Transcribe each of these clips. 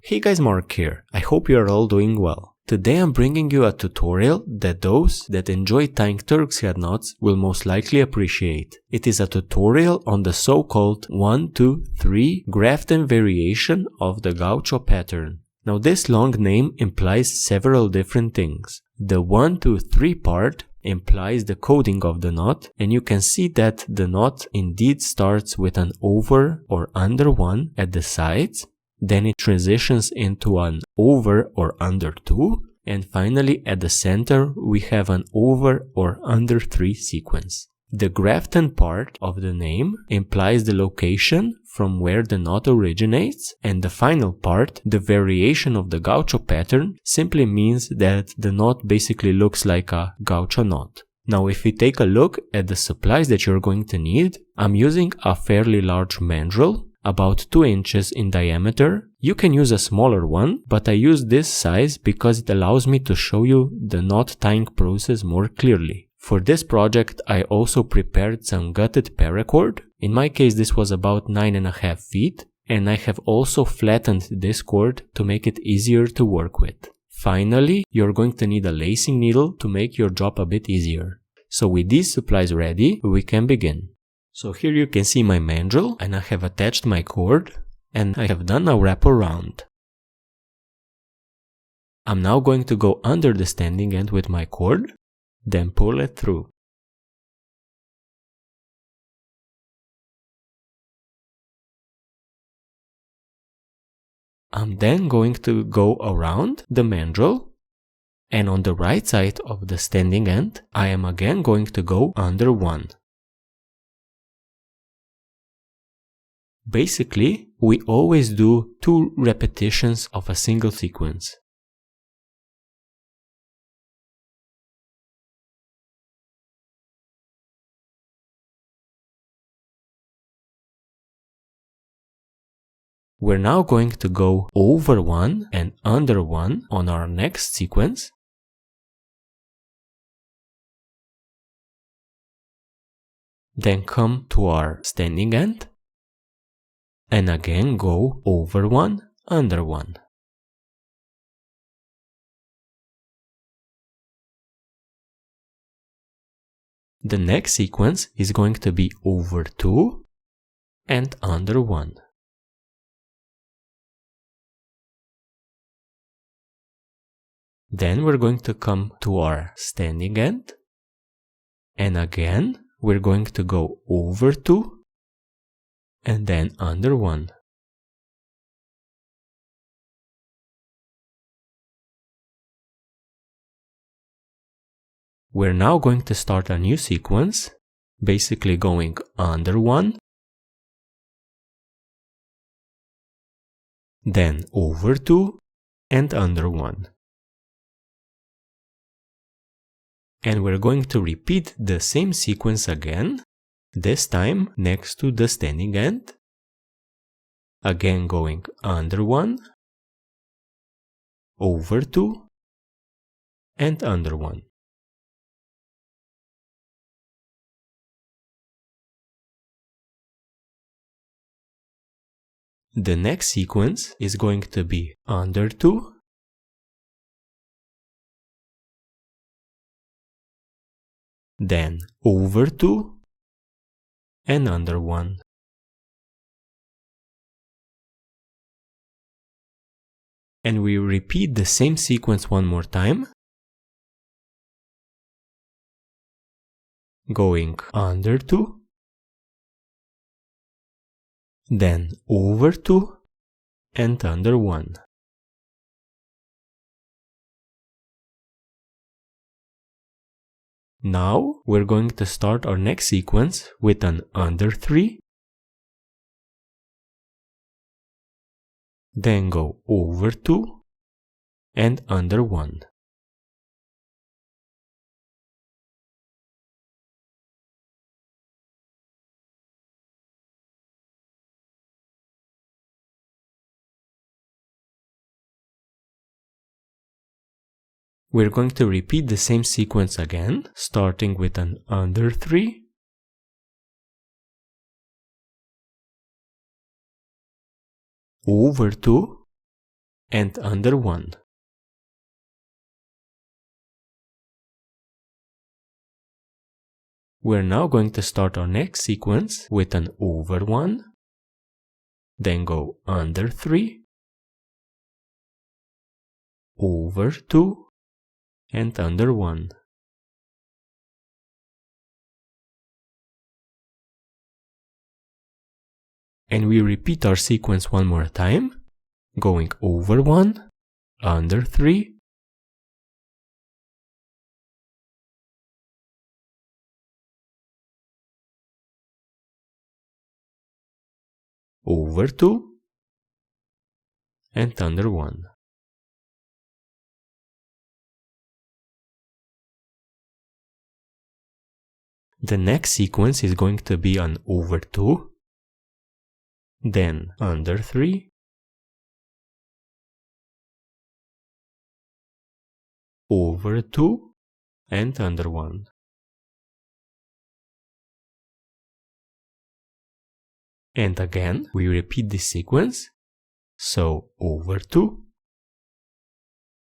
Hey guys, Mark here. I hope you are all doing well. Today I'm bringing you a tutorial that those that enjoy tying Turk's head knots will most likely appreciate. It is a tutorial on the so-called 1-2-3 Grafton variation of the Gaucho pattern. Now this long name implies several different things. The 1-2-3 part implies the coding of the knot, and you can see that the knot indeed starts with an over or under 1 at the sides, then it transitions into an over or under 2, and finally at the center we have an over or under 3 sequence. The Grafton part of the name implies the location from where the knot originates, and the final part, the variation of the Gaucho pattern, simply means that the knot basically looks like a Gaucho knot. Now if we take a look at the supplies that you're going to need, I'm using a fairly large mandrel, about 2 inches in diameter. You can use a smaller one, but I use this size because it allows me to show you the knot tying process more clearly. For this project I also prepared some gutted paracord. In my case this was about 9.5 feet, and I have also flattened this cord to make it easier to work with. Finally, you're going to need a lacing needle to make your job a bit easier. So with these supplies ready, we can begin. So here you can see my mandrel, and I have attached my cord, and I have done a wrap around. I'm now going to go under the standing end with my cord, then pull it through. I'm then going to go around the mandrel, and on the right side of the standing end, I am again going to go under 1. Basically, we always do 2 repetitions of a single sequence. We're now going to go over 1 and under 1 on our next sequence. Then come to our standing end. And again go over 1, under 1. The next sequence is going to be over 2 and under 1. Then we're going to come to our standing end, and again we're going to go over 2 and then under 1. We're now going to start a new sequence, basically going under 1, then over 2 and under 1. And we're going to repeat the same sequence again, this time next to the standing end, again going under 1, over 2 and under 1. The next sequence is going to be under 2, then over 2 and under 1. And we repeat the same sequence one more time, going under 2, then over 2 and under 1. Now we're going to start our next sequence with an under 3, then go over 2 and under 1. We're going to repeat the same sequence again, starting with an under 3, over 2 and under 1. We're now going to start our next sequence with an over 1, then go under 3, over 2, and under 1. And we repeat our sequence one more time, going over 1, under 3, over 2, and under 1. The next sequence is going to be an over 2, then under 3, over 2, and under 1. And again, we repeat this sequence, so over 2,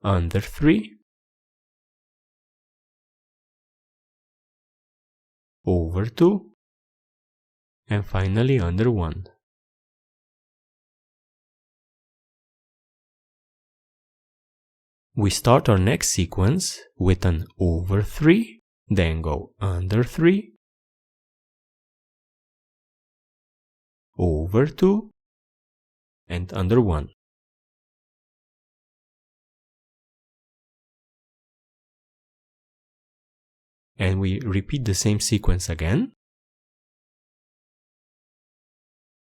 under 3, over 2, and finally under 1. We start our next sequence with an over 3, then go under 3, over 2, and under 1. And we repeat the same sequence again.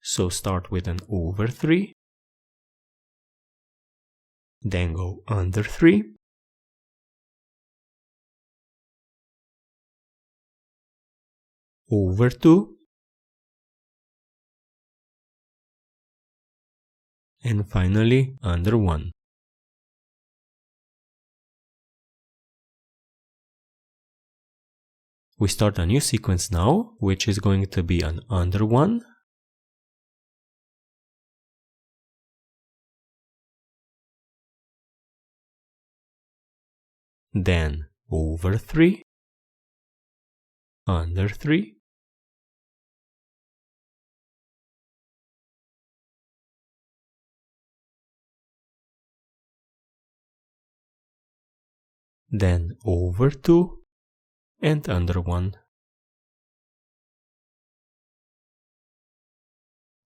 So start with an over 3, then go under 3, over 2, and finally under 1. We start a new sequence now, which is going to be an under 1, then over 3, under 3, then over 2, and under 1.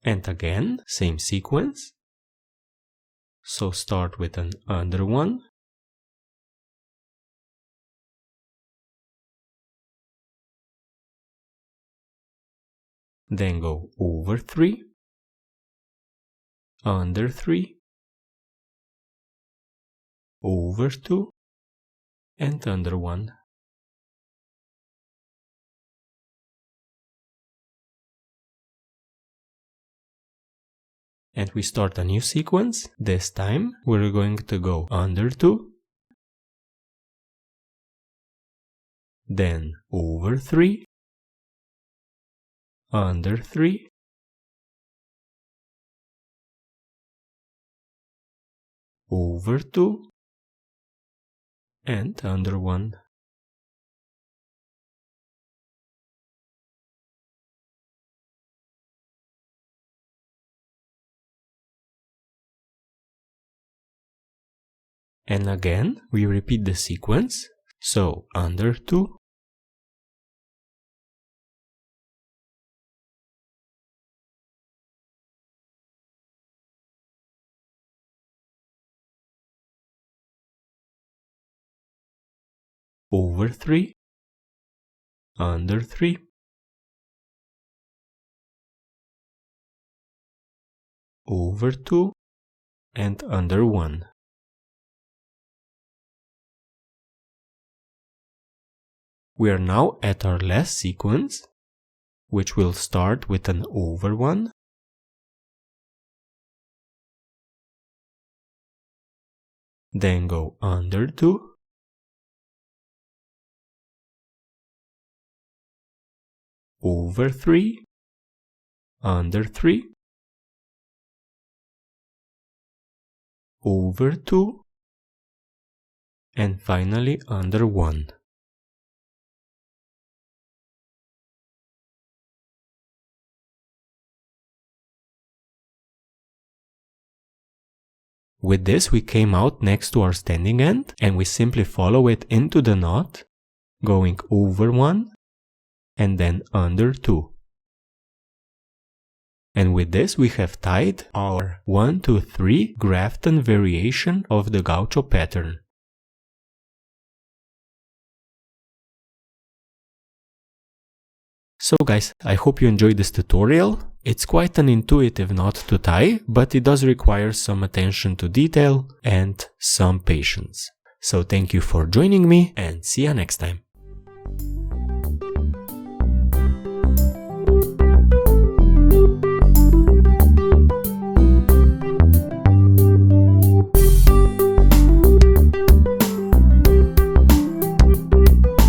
And again, same sequence. So start with an under 1, then go over 3, under 3, over 2, and under 1. And we start a new sequence. This time we're going to go under 2, then over 3, under 3, over 2, and under 1. And again, we repeat the sequence. So under 2, over 3, under 3, over 2, and under 1. We are now at our last sequence, which will start with an over 1, then go under 2, over 3, under 3, over 2, and finally under 1. With this, we came out next to our standing end, and we simply follow it into the knot, going over 1 and then under 2. And with this, we have tied our 1, 2, 3 Grafton variation of the Gaucho pattern. So guys, I hope you enjoyed this tutorial. It's quite an intuitive knot to tie, but it does require some attention to detail and some patience. So thank you for joining me, and see you next time.